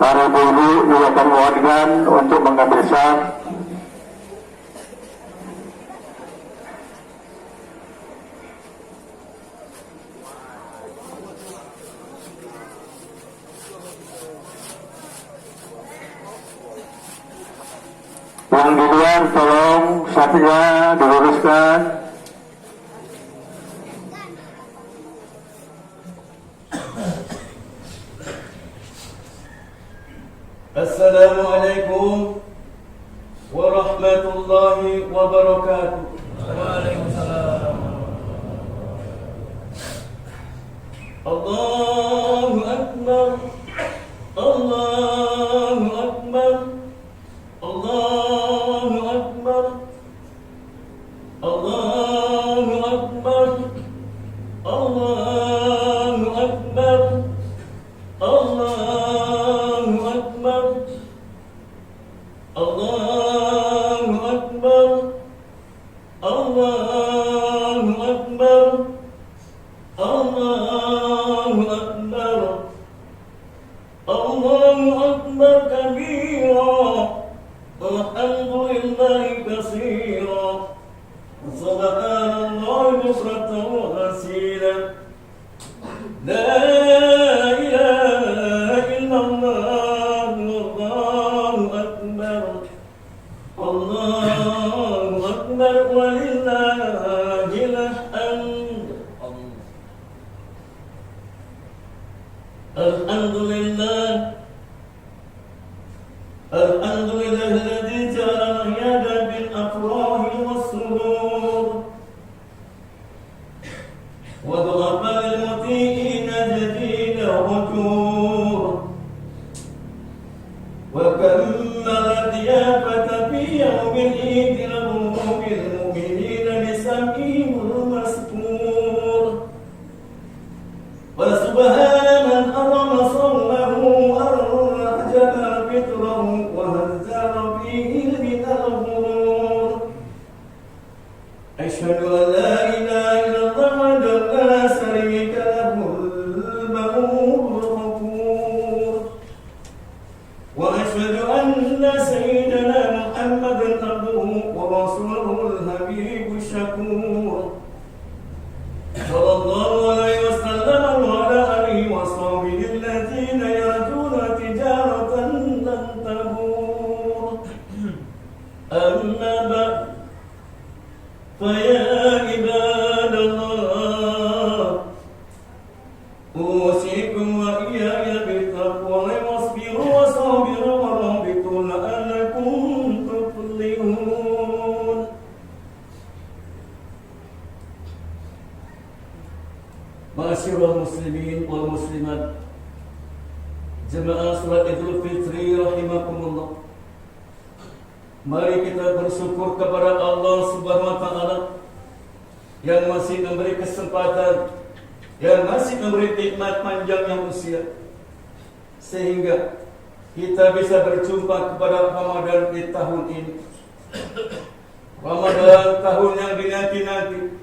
Para ibu-ibu juga kami mohonkan untuk mengambil saf. Yang di luar tolong safnya diluruskan. Assalamualaikum warahmatullahi wabarakatuh. Waalaikumsalam. Allahu Akbar, Allahu Akbar, Allahu Akbar, Allahu Akbar, Allahu Akbar, Allahu Akbar, Allahu Akbar, Allahu Akbar, Allahu Akbar, Allahu Akbar kabira, alhamdulillahi katsira, subhanallahi bukratan wa asila, la ilaha illallah, Allahu Akbar, Allahu Akbar walillahil hamd. Alhamdulillah, alhamdulillah alladzi ja'ala yada bil afrahi was surur wa dhaba lil muti'ina jadida wujur wa kammala diyafata fi yawmil eid lahu bil mu'minina bisam'ihil maskur wa subhana man arama sawmahu wa arjaba fitrahu wa hazzara fihi minal ghurur. Asyhadu an la ilaha illallah wahdahu la syarika lahul mulku ghafur wa asyhadu anna sayyidana Muhammadan abduhu wa rasuluhul habibus syakur sallallahu alaihi wasallam wa ala alihi wa sahbihi alladziina yarjuna tijaratan lan tabur. Amma ba'd, fa ya ibadallah, usikum wa iyaya bittaqwa wasbiru wa sabiru wa rabitu la'allakum tuflihun. Ma'asyiral muslimin wal muslimat, jemaah salat Idul Fitri rahimakumullah. Mari kita bersyukur kepada Allah Subhanahu wa taala yang masih memberi kesempatan, yang masih memberi nikmat panjangnya usia, sehingga kita bisa berjumpa kepada Ramadan di tahun ini. Ramadan tahun yang dinanti-nanti,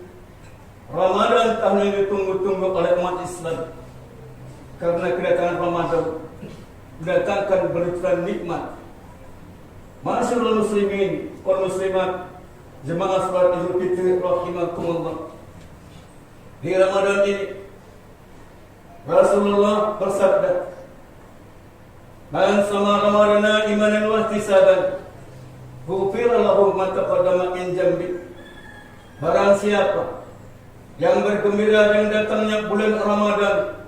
Ramadan tahun yang ditunggu-tunggu oleh umat Islam, karena kedatangan Ramadan mendatangkan berlimpah nikmat. Ma'asyiral muslimin wal muslimat, jemaah salat Idul Fitri rahimakumullah. Di Ramadan ini Rasulullah bersabda, "Man sama Ramadana imanan wa ihtisaban, ghufira lahu ma taqaddama min dhanbi." Barang siapa yang bergembira dengan datangnya bulan Ramadan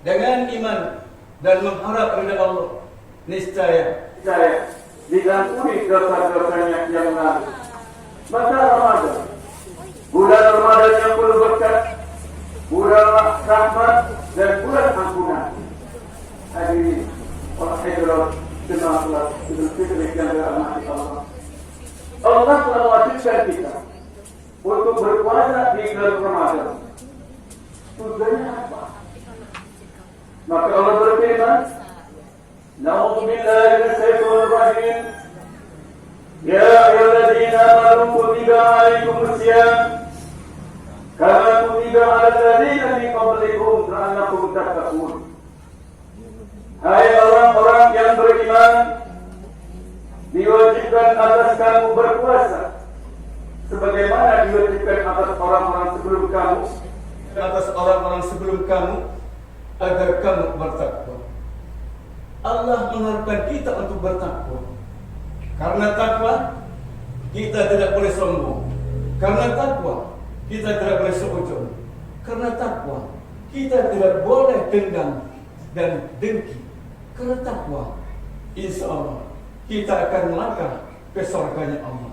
dengan iman dan mengharap ridha Allah, niscaya diampuni dosa-dosanya yang lalu. Maka Ramadan, bulan Ramadan yang penuh berkat, bulan rahmat dan bulan ampunan. Hadirin para hadirat jemaah Idul Fitri yang dirahmati Allah. Allah telah wajibkan kita untuk berpuasa di bulan Ramadan. Tujuannya apa? Maka Allah berfirman, "Na'udzu billahi minasyaitonir rajim. Ya ayyuhalladzina amanu kutiba 'alaikumus shiyam kama kutiba 'alal ladzina min qablikum la'allakum tattaqun." Hai orang-orang yang beriman, diwajibkan atas kamu berpuasa sebagaimana diwajibkan atas orang-orang sebelum kamu, agar kamu bertakwa. Allah mengharapkan kita untuk bertakwa. Karena takwa kita tidak boleh sombong. Karena takwa kita tidak boleh seujung. Karena takwa kita tidak boleh dendam dan dengki. Karena takwa, insya Allah kita akan melangkah ke surganya Allah.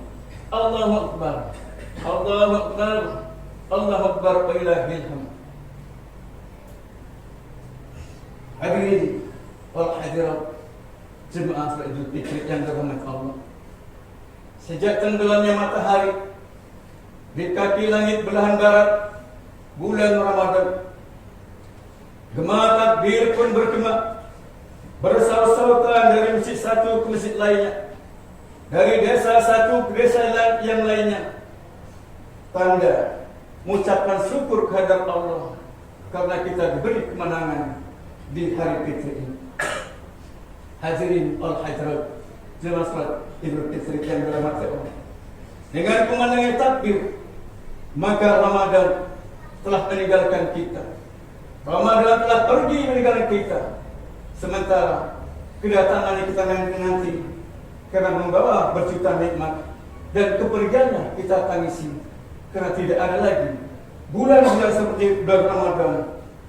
Allahu Akbar, Allahu Akbar, Allahu Akbar, wa ilahil hamd. Hadirin wal hadirat jemaah salat Idul Fitri yang dirahmati Allah. Sejak tenggelamnya matahari di kaki langit belahan barat bulan Ramadan, gema takbir pun bergema bersaut-sautan dari masjid satu ke masjid lainnya, dari desa satu ke desa yang lainnya. Tanda mengucapkan syukur kehadrat Allah karena kita diberi kemenangan di hari Fitri ini. Hadirin al-hadirat jemaah salat Idul Fitri yang dirahmati Allah. Dengan kumandangnya takbir, maka Ramadan telah meninggalkan kita. Ramadan telah pergi meninggalkan kita. Sementara kedatangan kita nanti karena membawa berjuta nikmat, dan kepergiannya kita tangisi karena tidak ada lagi bulan-bulan seperti bulan Ramadan.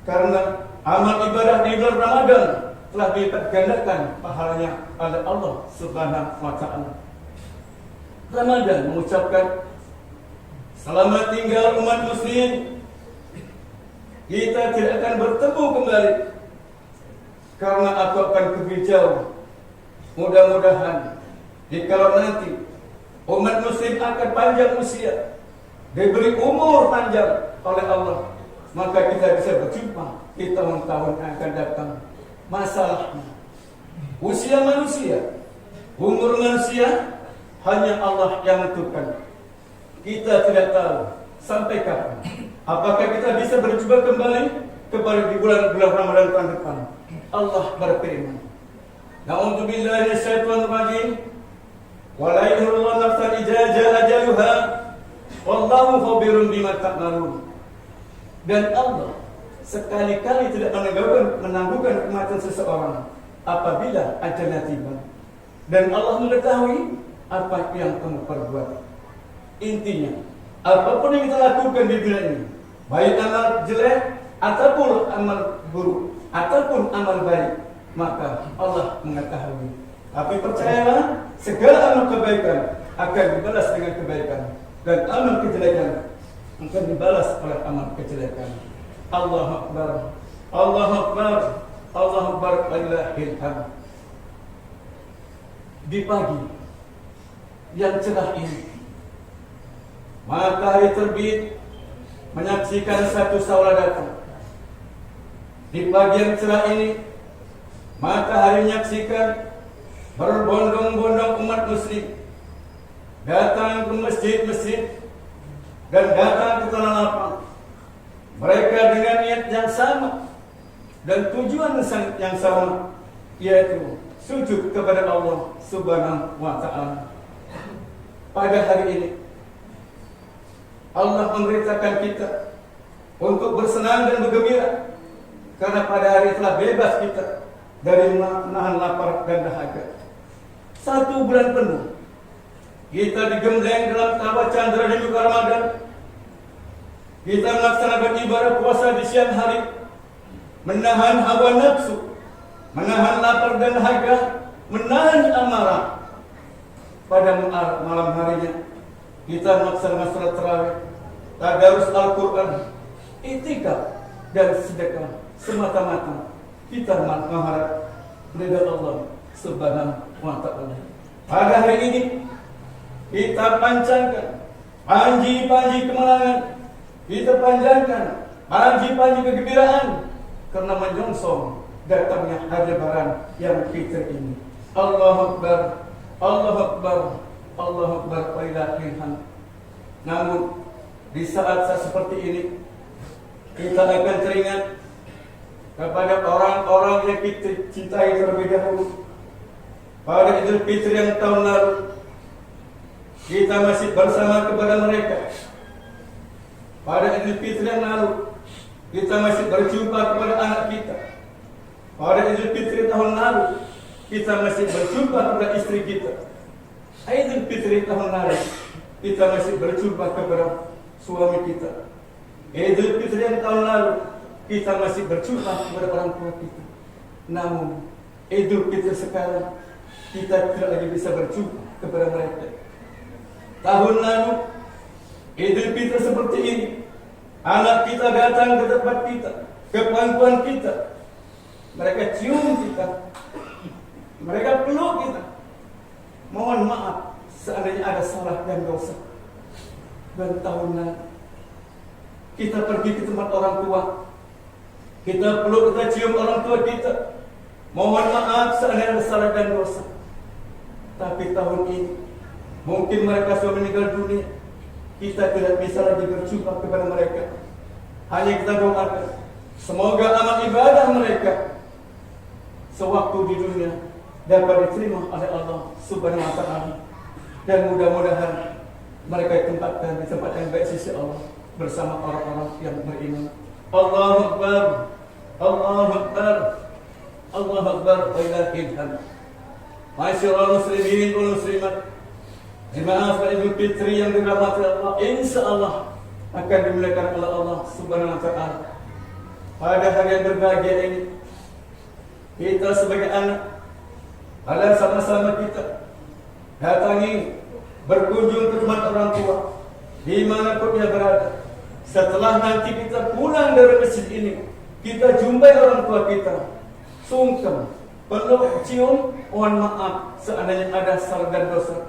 Karena amal ibadah di bulan Ramadan telah dilipat gandakan pahalanya oleh Allah Subhanahu wa Ta'ala. Ramadan mengucapkan selamat tinggal umat muslim. Kita tidak akan bertemu kembali karena aku akan pergi jauh. Mudah-mudahan jikalau nanti umat muslim akan panjang usia, diberi umur panjang oleh Allah, maka kita bisa berjumpa di tahun-tahun yang akan datang. Masalahnya usia manusia, umur manusia hanya Allah yang menentukan. Kita tidak tahu sampai kapan. Apakah kita bisa berjumpa kembali kepada di bulan-bulan Ramadan tahun depan? Allah berfirman, Na'udzubillahi minasyaitonir rajim. Wa la yuhillu nafsan idza jaa ajaluha wallahu khabirun bima ta'malun. Dan Allah sekali-kali tidak menangguhkan kematian seseorang apabila ajalnya tiba. Dan Allah mengetahui apa yang kamu perbuat. Intinya, apapun yang kita lakukan di dunia ini, baik amal jelek ataupun amal buruk ataupun amal baik, maka Allah mengetahui. Tapi percayalah, segala amal kebaikan akan dibalas dengan kebaikan, dan amal kejelekan akan dibalas oleh amal kejelekan. Allahu Akbar, Allahu Akbar, Allahu Akbar, walillahil hamd. Di pagi yang cerah ini, matahari terbit menyaksikan satu saula datang. Di pagi yang cerah ini, matahari menyaksikan berbondong-bondong umat muslim datang ke masjid-masjid dan datang ke tanah lapang. Mereka dengan niat yang sama dan tujuan yang sama, yaitu sujud kepada Allah Subhanahu wa Ta'ala. Pada hari ini Allah memberitakan kita untuk bersenang dan bergembira, karena pada hari telah bebas kita dari menahan lapar dan dahaga. 1 bulan penuh kita digembleng dalam tawa candra dan juga Ramadan. Kita melaksanakan ibadah puasa di siang hari, menahan hawa nafsu, menahan lapar dan dahaga, menahan amarah. Pada malam harinya kita melaksanakan salat tarawih, tadarus Al-Quran, itikaf dan sedekah, semata-mata kita mengharap ridha Allah Subhanahu wa Ta'ala. Pada hari ini kita panjangkan panji-panji kemenangan, kita panjangkan panji-panji kegembiraan karena menyongsong datangnya hari Lebaran yang Fitri ini. Allahu Akbar, Allahu Akbar, Allahu Akbar, wa ilahil hamd. Namun di saat seperti ini kita akan teringat kepada orang-orang yang kita cintai terlebih dahulu. Pada Idul Fitri yang tahun lalu, kita masih bersama kepada mereka. Pada Idul Fitri yang lalu, kita masih berjumpa kepada anak kita. Pada Idul Fitri tahun lalu, kita masih berjumpa kepada istri kita. Idul Fitri tahun lalu, kita masih berjumpa kepada suami kita. Idul Fitri yang tahun lalu, kita masih berjumpa kepada orang tua kita. Namun Idul Fitri sekarang, kita tidak lagi bisa berjumpa kepada mereka. Tahun lalu Idul Fitri seperti ini, anak kita datang ke tempat kita, ke pangkuan kita. Mereka cium kita, mereka peluk kita. Mohon maaf seandainya ada salah dan dosa. Dan tahun lalu kita pergi ke tempat orang tua, kita peluk, kita cium orang tua kita. Mohon maaf seandainya ada salah dan dosa. Tapi tahun ini mungkin mereka sudah meninggal dunia, kita tidak bisa lagi berjumpa kepada mereka. Hanya kita doakan semoga amal ibadah mereka sewaktu di dunia dapat diterima oleh Allah Subhanahu wa Ta'ala, dan mudah-mudahan mereka ditempatkan di tempat yang baik sisi Allah bersama orang-orang yang beriman. Allahu Akbar, Allahu Akbar, Allahu Akbar, wa ilahil hamd. Masyaallah muslimin wal muslimat, jemaah salat Idul Fitri yang dirahmati Allah, insyaallah akan dimuliakan oleh Allah Subhanahu wa Ta'ala. Pada hari yang berbahagia ini, kita sebagai anak adalah sama-sama kita datangi, berkunjung ke tempat orang tua dimanapun dia berada. Setelah nanti kita pulang dari masjid ini, kita jumpai orang tua kita, sungkem, peluk, cium. Mohon maaf seandainya ada salah dan dosa,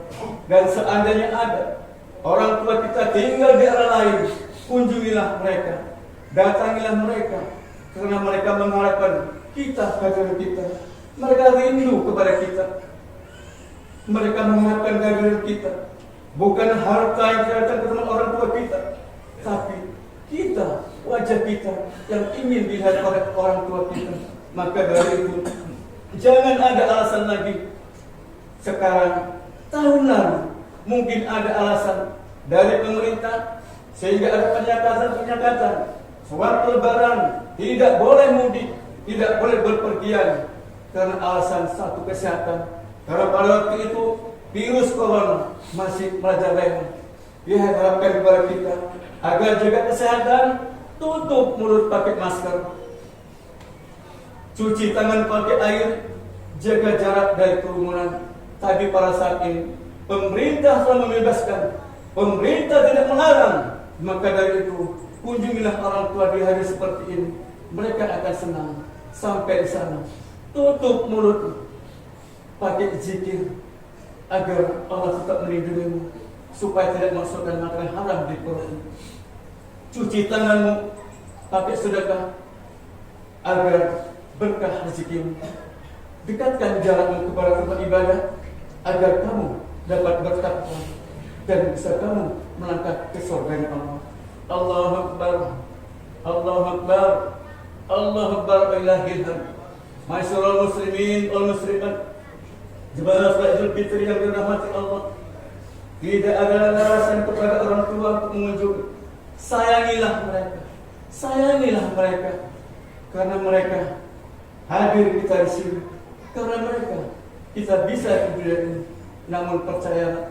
dan seandainya ada orang tua kita tinggal di arah lain, kunjungilah mereka, datangilah mereka, karena mereka mengharapkan kita kehadiran kita. Mereka rindu kepada kita, mereka mengharapkan kehadiran kita. Bukan harta yang datang ke tempat orang tua kita, tapi kita, wajah kita yang ingin dilihat oleh orang tua kita. Maka dari itu, jangan ada alasan lagi. Sekarang, tahun lalu, mungkin ada alasan dari pemerintah sehingga ada penyekatan. Sewaktu Lebaran tidak boleh mudik, tidak boleh berpergian karena alasan satu kesehatan. Karena pada waktu itu virus corona masih merajalela. Dia harapkan kepada kita agar jaga kesehatan, tutup mulut pakai masker, cuci tangan pakai air, jaga jarak dari kerumunan. Tapi pada saat ini pemerintah telah membebaskan, pemerintah tidak melarang. Maka dari itu, kunjungilah orang tua di hari seperti ini. Mereka akan senang. Sampai di sana, tutup mulut, pakai zikir agar Allah tetap melindungimu, supaya tidak masukkan makanan haram di perutmu. Cuci tanganmu, pakai sedekah agar berkah rezekimu. Dekatkan jarakmu kepada tempat ibadah agar kamu dapat bertakwa dan bisa kamu melangkah ke surga Allah. Allahu Akbar, Allahu Akbar, Allahu Akbar, wa ilahil hamd. Masyaallah muslimin wal muslimat, jemaah salat Idul Fitri yang dirahmati Allah, tidak ada alasan kepada orang tua untuk mengunjungi. Sayangilah mereka, sayangilah mereka, karena mereka hadir kita di sini, karena mereka kita bisa di dunia ini. Namun percayalah,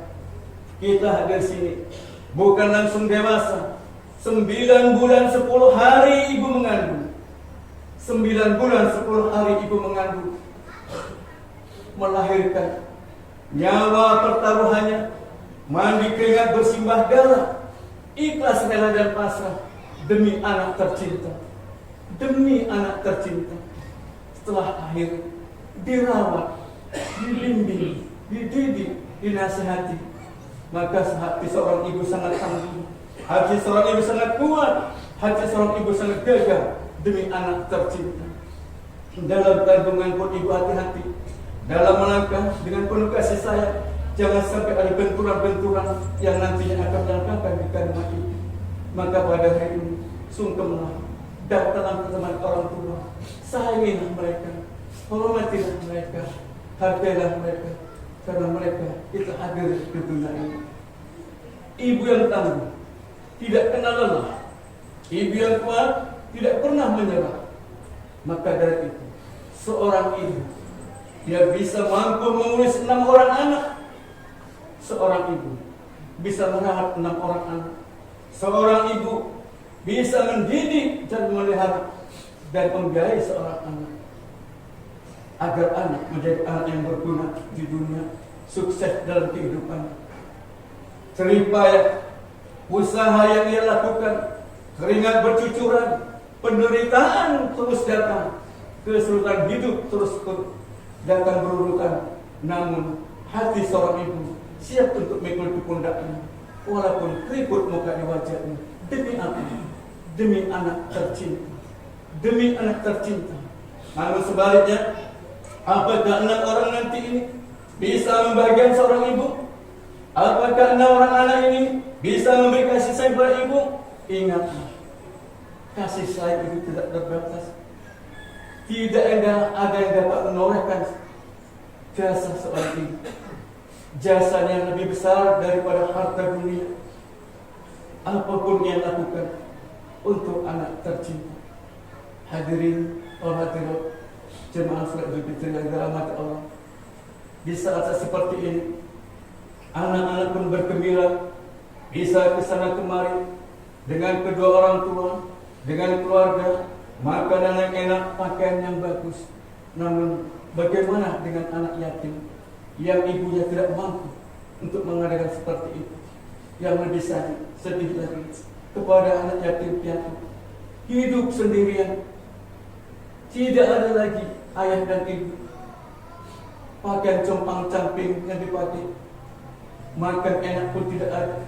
kita hadir sini bukan langsung dewasa. 9 bulan 10 hari ibu mengandung. 9 bulan 10 hari ibu mengandung, melahirkan. Nyawa pertaruhannya, mandi keringat bersimbah darah, ikhlas rela dan pasrah demi anak tercinta. Demi anak tercinta. Setelah lahir, dirawat, dibimbing, dididik, dinasihati. Maka hati seorang ibu sangat tangguh, hati seorang ibu sangat kuat, hati seorang ibu sangat gagah demi anak tercinta. Dalam kandungan pun ibu hati-hati, dalam melangkah dengan penuh kasih sayang. Jangan sampai ada benturan-benturan yang nantinya akan melangkahkan di kandungan itu. Maka pada hari ini, sungkemlah, datanglah ke teman orang tua, sayangilah mereka, hormatilah mereka, hargailah mereka, karena mereka itu hadir di dunia ini. Ibu yang tangguh, tidak kenal lelah. Ibu yang kuat, tidak pernah menyerah. Maka dari itu, seorang ibu, dia bisa mampu mengurus 6 orang anak. Seorang ibu bisa merawat 6 orang anak. Seorang ibu bisa mendidik dan memelihara dan membiayai seorang anak, agar anak menjadi anak yang berguna di dunia, sukses dalam kehidupan. Jerih payah usaha yang ia lakukan, keringat bercucuran, penderitaan terus datang, kesulitan hidup terus datang berurutan. Namun hati seorang ibu siap untuk memikul di pundaknya, walaupun keriput muka di wajahnya. Demi apa? Demi anak tercinta. Demi anak tercinta. Namun sebaliknya, apakah 6 orang nanti ini bisa membahagiakan seorang ibu? Apakah 6 orang anak ini bisa memberi kasih sayang kepada ibu? Ingatlah, kasih sayang itu tidak terbatas. Tidak ada yang dapat menorehkan jasa seorang ibu. Jasanya yang lebih besar daripada harta dunia. Apapun yang lakukan untuk anak tercinta. Hadirin wal hadirat, jemaah salat Idul Fitri yang dirahmati Allah. Di saat seperti ini, anak-anak pun bergembira, bisa ke sana kemari dengan kedua orang tua, dengan keluarga, makanan yang enak, pakaian yang bagus. Namun bagaimana dengan anak yatim yang ibunya tidak mampu untuk mengadakan seperti itu? Yang lebih sedih lagi kepada anak yatim piatu, hidup sendirian, tidak ada lagi ayah dan ibu, pakaian compang-camping yang dipakai, makan enak pun tidak ada,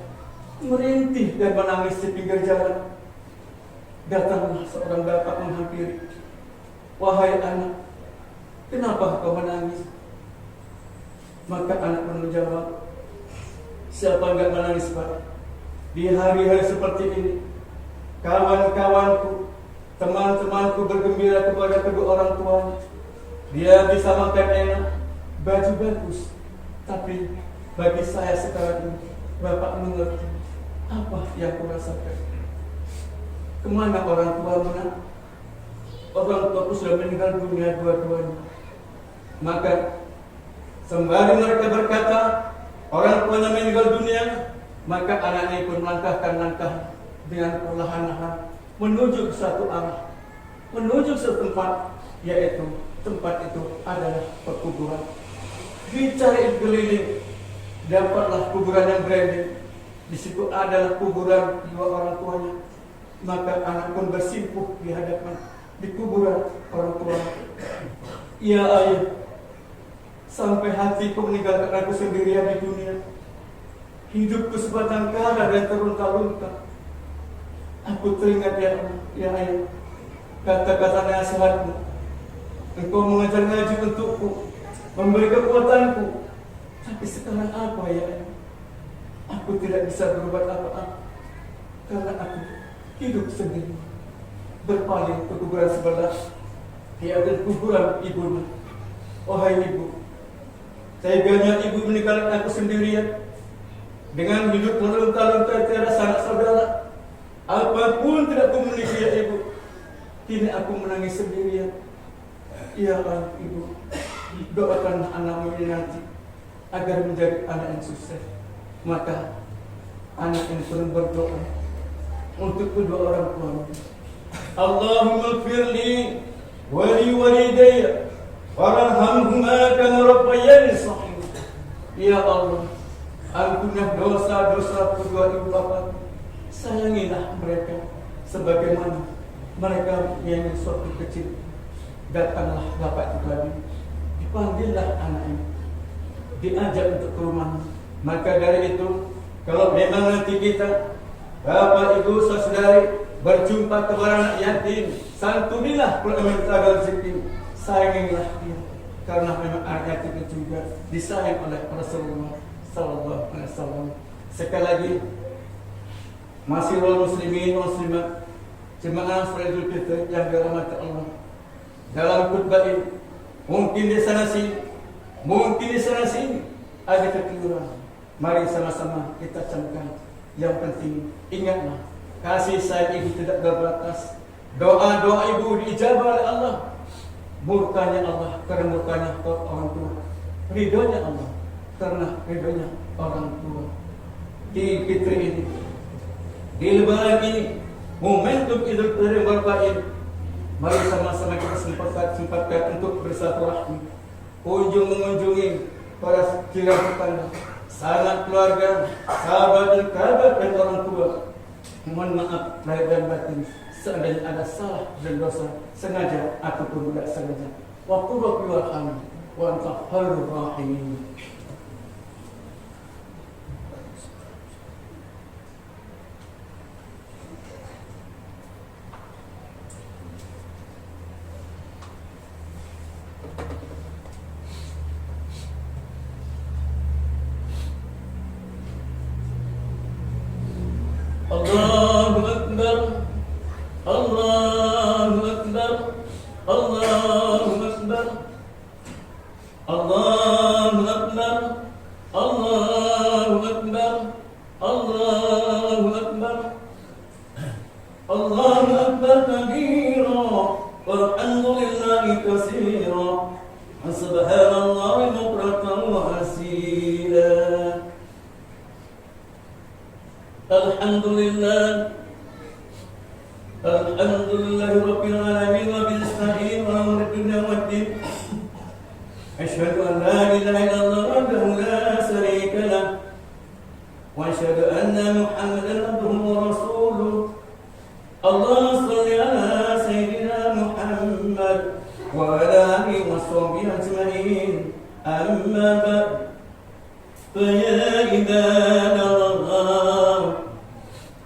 merintih dan menangis di pinggir jalan. Datanglah seorang bapak menghampiri. Wahai anak, kenapa kau menangis? Maka anak pun menjawab, siapa enggak menangis, Pak? Di hari-hari seperti ini, kawan-kawanku, teman-temanku bergembira kepada kedua orang tuanya. Dia bisa makan enak, baju bagus. Tapi bagi saya sekarang ini, Bapak mengerti apa yang kurasakan. Kemana orang tua mana? Orang tuaku sudah meninggal dunia dua-duanya. Maka sembari mereka berkata orang tuanya meninggal dunia, maka anaknya pun melangkahkan langkah dengan perlahan-lahan menuju ke satu arah, menuju ke tempat, yaitu tempat itu adalah perkuburan. Dicari keliling, dapatlah kuburan yang branding. Di situ adalah kuburan kedua orang tuanya. Maka anak pun bersimpuh di hadapan di kuburan orang tua. Ya ayah, sampai hatiku meninggalkan aku sendirian di dunia. Hidupku sebatang kara dan terlunta-lunta. Aku teringat ya Allah, ya ayah, kata-kata nasihatmu. Engkau mengajar ngaji untukku, memberi kekuatanku. Tapi sekarang apa ya ayah? Aku tidak bisa berbuat apa-apa karena aku hidup sendiri. Berpaling ke kuburan sebelah, yaitu kuburan ibunya. Wahai ibu, teganya ibu meninggalkan aku sendirian dengan hidup terlunta-lunta tiada sanak saudara. Apapun tidak aku miliki ya ibu. Kini aku menangis sendirian. Ya Allah ibu, doakanlah anakmu ini nanti agar menjadi anak yang sukses. Maka anak ini pun berdoa untuk kedua orang tuanya. Allahumma firli wali walidayya warhamhuma kama rabbayani shaghira. Ya Allah, ampunilah dosa-dosa kedua ibu bapa. Sayangilah mereka sebagaimana mereka yang suatu kecil. Datanglah bapak itu tadi, dipanggillah anak ini, diajak untuk ke rumah. Maka dari itu, kalau memang nanti kita, bapak ibu saudari, berjumpa kepada anak yatim, santunilah kalau memang ada rezeki, sayangilah dia, karena memang anak yatim itu juga disayang oleh Rasulullah Sallallahu Alaihi Wasallam. Sekali lagi, masih muslimin muslimat, jemaah salat Idul Fitri yang dirahmati Allah. Dalam khutbah ini, mungkin di sana sini, mungkin di sana sini ada kekeliruan. Mari sama-sama kita camkan. Yang penting ingatlah, kasih sayang ibu tidak berbatas. Doa-doa ibu diijabah oleh Allah. Murkanya Allah karena murkanya orang tua. Ridhonya Allah karena ridhonya orang tua. Di Fitri ini, di Lebaran ini, momentum Idul Fitri berkah ini, mari sama-sama kita sempatkan untuk bersilaturahmi, mengunjungi para jiran tetangga, sanak keluarga, sahabat dan kerabat dan orang tua. Mohon maaf lahir dan batin seandainya ada salah dan dosa sengaja ataupun tidak sengaja. Wa qul rabbi warhamni wa anta khairur rahimin. Allahu Akbar, Allahu Akbar, Allahu Akbar, Allahu Akbar, Allahu Akbar, Allahu Akbar, Allahu Akbar kabira, walhamdulillahi katsira, subhanallahi bukratan wa asila. Alhamdulillah, Alhamdulillahi Rabbil Alamin wa bista'in wa amri dunya wa din. Asyhadu an la ilaha illallah wahdahu la syarika lah wa asyhadu anna Muhammadan abduhu wa rasuluh. Allahumma shalli ala sayyidina Muhammad wa ala alihi wa sahbihi ajma'in. Amma ba'd. فيا عباد الله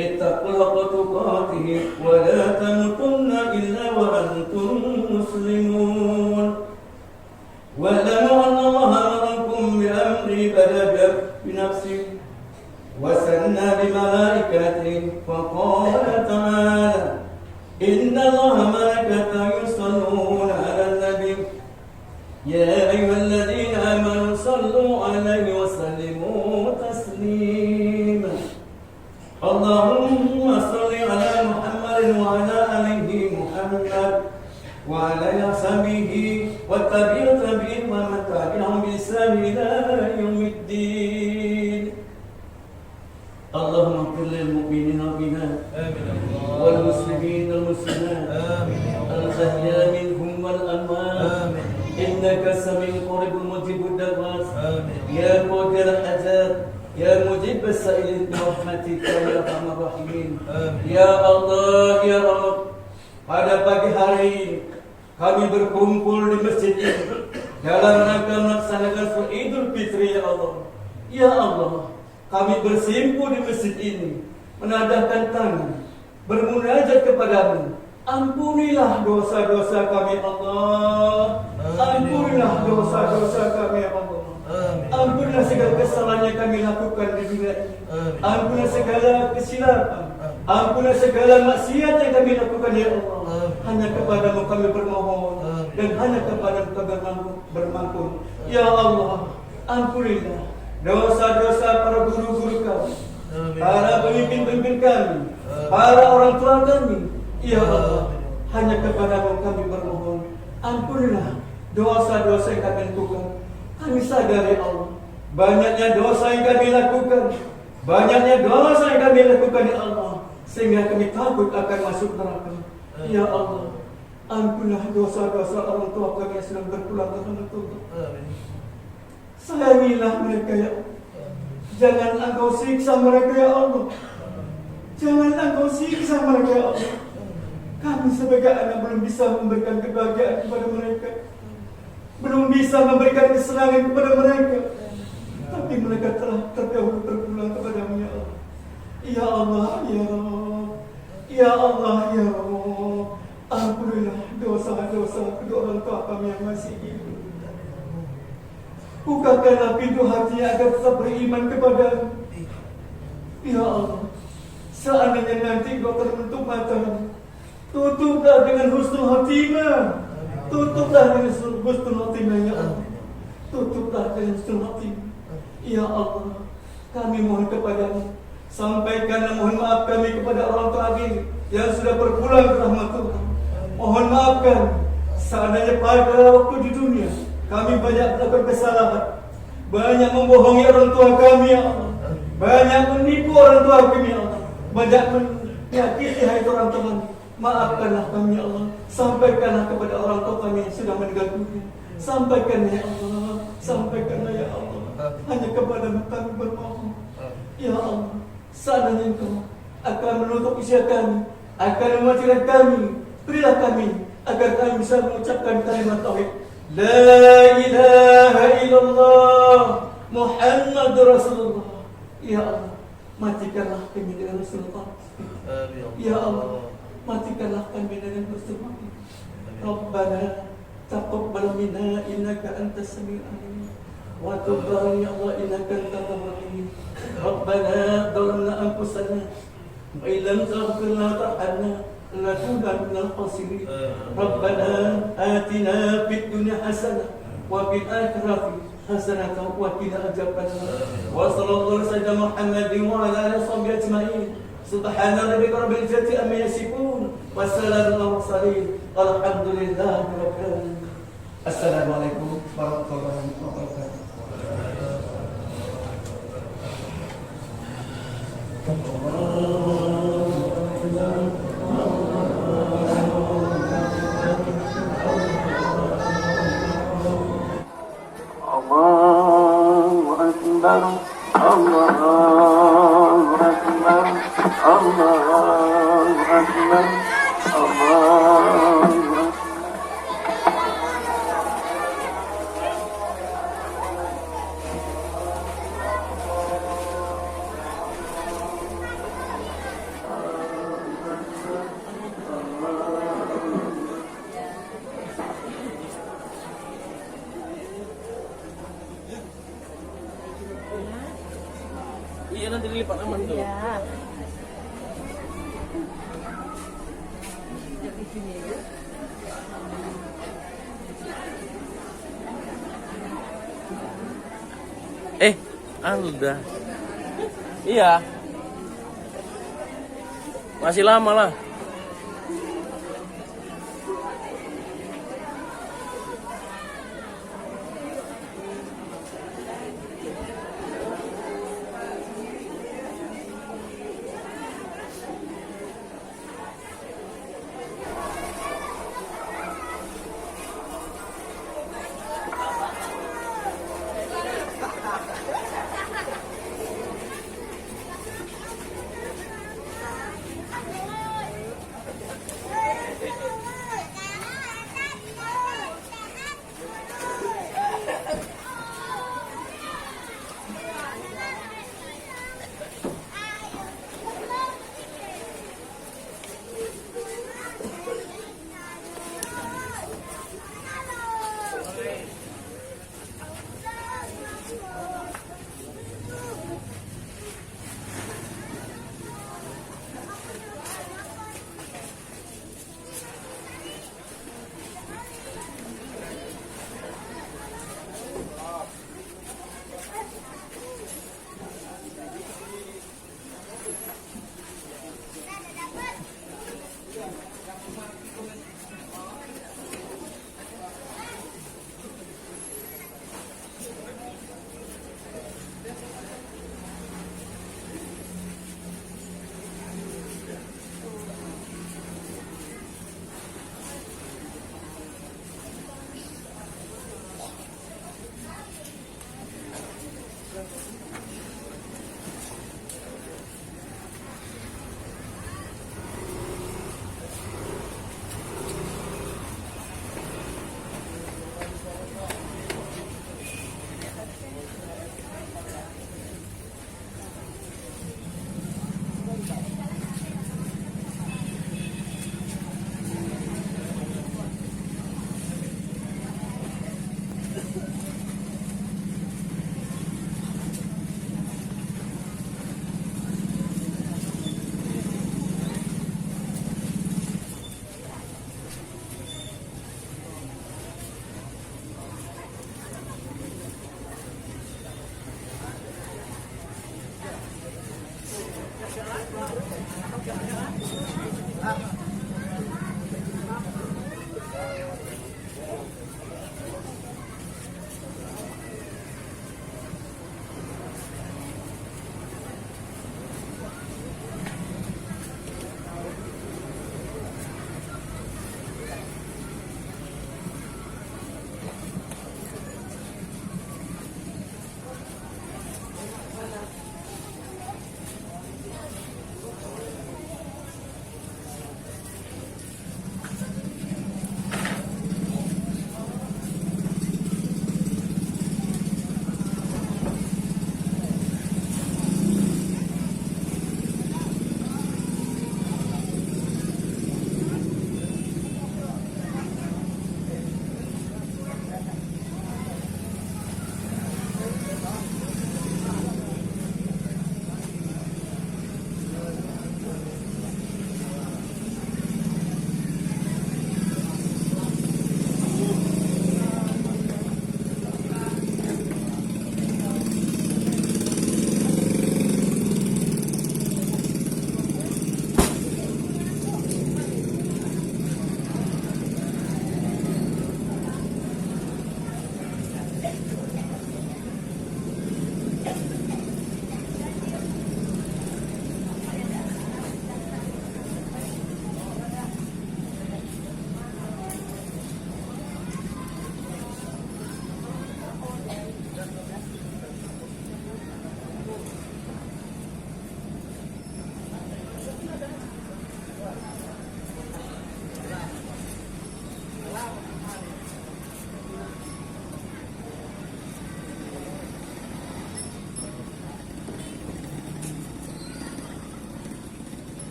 اتقوا حق تقاته ولا تموتن إلا وأنتم مسلمون واعلموا أن الله أمركم بأمر بدأ بنفسه وثنى بملائكته فقال تعالى إن الله ملائكته يصلون على النبي يا أيها الذين آمنوا صلوا عليه وسلموا تسليما اللهم صل على محمد وعلى آله محمد وعلى أصحابه والتابعين ومن تبعهم بإحسان إلى يوم الدين. اللهم اغفر للمؤمنين والمؤمنات والمسلمين والمسلمات الأحياء منهم والأموات إنك سميع قريب مجيب الدعوات يا قادر الحاجات يا مجيب السائلين برحمتك يا أرحم الراحمين. Ya Allah, ya Rabb, pada pagi hari ini kami berkumpul di masjid ini dalam rangka melaksanakan salat Idul Fitri. Ya Allah, ya Allah, kami bersimpuh di masjid ini menadahkan tangan bermunajat kepadamu. Ampunilah dosa-dosa kami Allah. Ampunilah dosa-dosa kami Allah. Ampunilah segala kesalahan yang kami lakukan di dunia ini. Ampunilah segala kesilapan. Ampunilah segala maksiat yang kami lakukan ya Allah. Hanya kepadamu kami bermohon dan hanya kepadamu kami bermampun. Ya Allah, ampunilah dosa-dosa para guru-guru kami, para pemimpin-pemimpin kami, para orang tua kami. Ya Allah, hanya kepadamu kami bermohon. Ampunilah dosa-dosa yang kami lakukan. Kami sadar ya Allah, banyaknya dosa yang kami lakukan, banyaknya dosa yang kami lakukan ya Allah, sehingga kami takut akan masuk neraka. Ya Allah, ampunilah dosa-dosa orang tua kami yang sedang berpulang ke tanah Tuhan. Sayangilah mereka ya Allah. Jangan Engkau siksa mereka ya Allah. Jangan Engkau siksa mereka ya Allah. Kami sebagai anak belum bisa memberikan kebahagiaan kepada mereka, belum bisa memberikan kesenangan kepada mereka, tapi mereka telah terdahulu berpulang kepada-Mu ya Allah. Ya Allah, ya Allah, ya Allah, ya Allah, ampunilah dosa-dosa kedua orang tua kami yang masih hidup. Bukakanlah pintu hatinya agar tetap beriman kepada-Mu. Ya Allah, seandainya nanti Engkau terbentuk mata, Tutuplah dengan husnul khotimah. Tutuplah dengan husnul khotimah ya Allah. Tutuplah dengan husnul khotimah. Ya Allah, kami mohon kepadamu, sampaikan dan mohon maaf kami kepada orang tua kami yang sudah berpulang ke rahmat Tuhan. Mohon maafkan seandainya pada waktu di dunia kami banyak melakukan kesalahan, banyak membohongi orang tua kami ya Allah, banyak menipu orang tua kami ya Allah, banyak menyakiti hati orang tua kami. Maafkanlah kami ya Allah, sampaikanlah kepada orang tua kami yang sudah meninggal dunia. Sampaikanlah ya Allah, sampaikanlah ya Allah. Hanya kepada kami bermohon ya Allah, seandainya Engkau akan menutup usia kami, akan mematikan kami, berilah kami agar kami bisa mengucapkan kalimat tauhid La ilaha illallah Muhammad Rasulullah. Ya Allah, matikanlah kami dengan Rasulullah. Ya Allah, matikanlah kami dengan Rasulullah. Rabbana taqabbal minna innaka antas samiul alim wa tub alaina ya Allah innaka antat tawwabur rahim. Rabbana zalamna anfusana wa illam taghfir lana wa tarhamna lanakunanna minal khasirin. Rabbana atina fid dunya hasanah wa fil akhirati hasanah wa qina adzabannar. Wa sallallahu alaihi Muhammadin wa ala alihi washabbihi ajma'in. Subhana rabbika rabbil izzati amma yasifun wa salamun alal mursalin walhamdulillahi rabbil alamin. Assalamualaikum warahmatullahi wabarakatuh. Allahu Akbar, Allahu Akbar, Allahu Akbar, Allahu Akbar. Iya nanti dilipat aman tuh. Ya. Udah. Iya. Masih lama lah.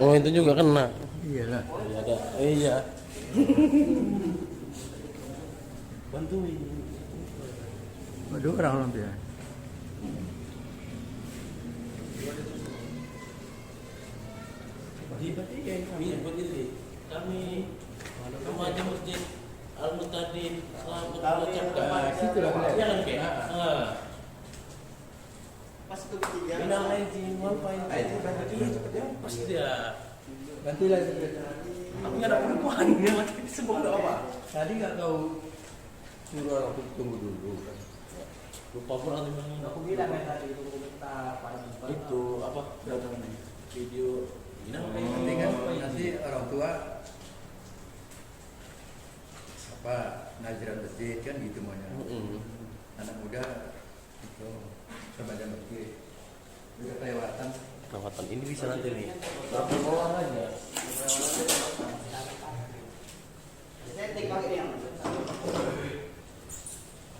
Oh itu juga kena. Iya lah. Iya ada. Iya. Bantuin. Waduh orang orang dia. Iya berdiri. Kami remaja masjid Al-Mutadin selamat mengucapkan. Situ lah. Iya kan kayak. Pas itu ketiga. Minal aidin wal faizin. Pas dia. Gantilah. Aku nggak ada perempuan dia lagi semua ada apa? Tadi nggak tahu suruh orang tunggu dulu. Lupa pula gimana. Aku bilang ya tadi itu minta Itu apa? Video. nanti kan nanti orang tua apa naziran masjid kan gitu maunya. Anak muda itu remaja masjid udah kelewatan. Perawatan ini bisa nanti nih. Berapa orang aja?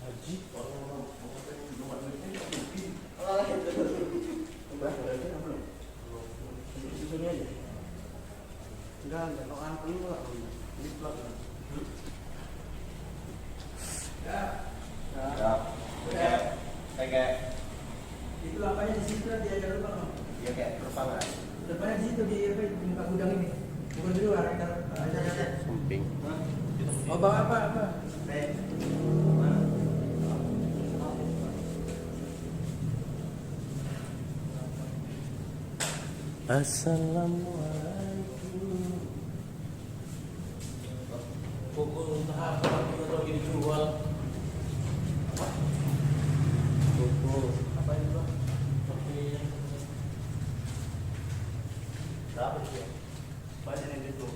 Haji Itu apanya di situ dia ada lupa. Ya kayak perpangan. Depannya di situ di apa di muka gudang ini. Bukan di luar, ada. samping. Oh bawa apa? Assalamualaikum. Pukul tahap kita lagi dijual. Pukul apa ini bang? Berapa sih? Banyak yang itu. Oh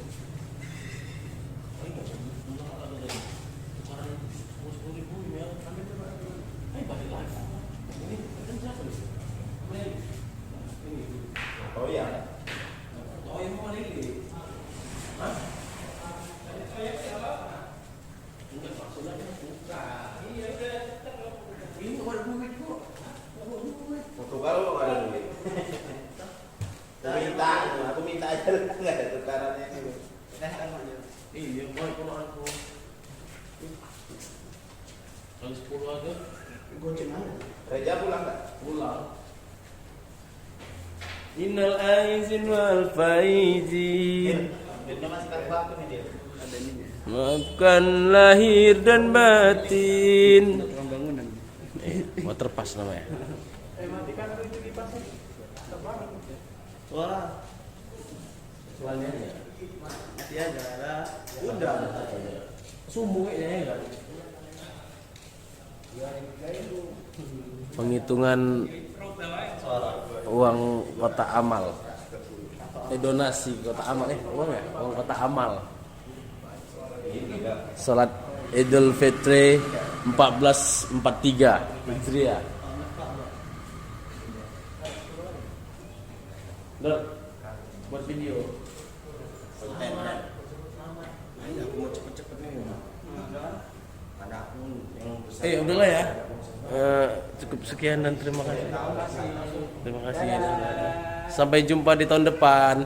iya, ada tadi. Sekarang 10.000 ya. Kami coba. Ayo balik lagi. Ini kan siapa nih? Ini. Oh iya. Oh yang mau lili. Hah? Enggak maksudnya bukan. Iya udah. Ini kok ada duit kok. Mau tukar lo nggak ada duit. Aku minta aja nggak ada tukarannya. Iya, boy kalau aku. Kali 10 aja. Goceng aja. Reja pulang nggak? Pulang. Innal aizin wal faizin. Duitnya masih kan batu nih dia. Ada ini. Maafkan lahir dan batin. Tukang bangunan. Waterpass namanya. Matikan itu dipasang. Wah. Soalnya ya. Mati aja ada. Udah. Sumbu ya enggak. Penghitungan uang kota amal. Donasi kota amal uang ya? Uang kota amal. Salat Idul Fitri 1443 Hijriah. Dor, buat video. Aku mau cepet-cepet nih. Ada aku yang besar. Udahlah ya. Cukup sekian dan terima kasih. Terima kasih. Sampai jumpa di tahun depan.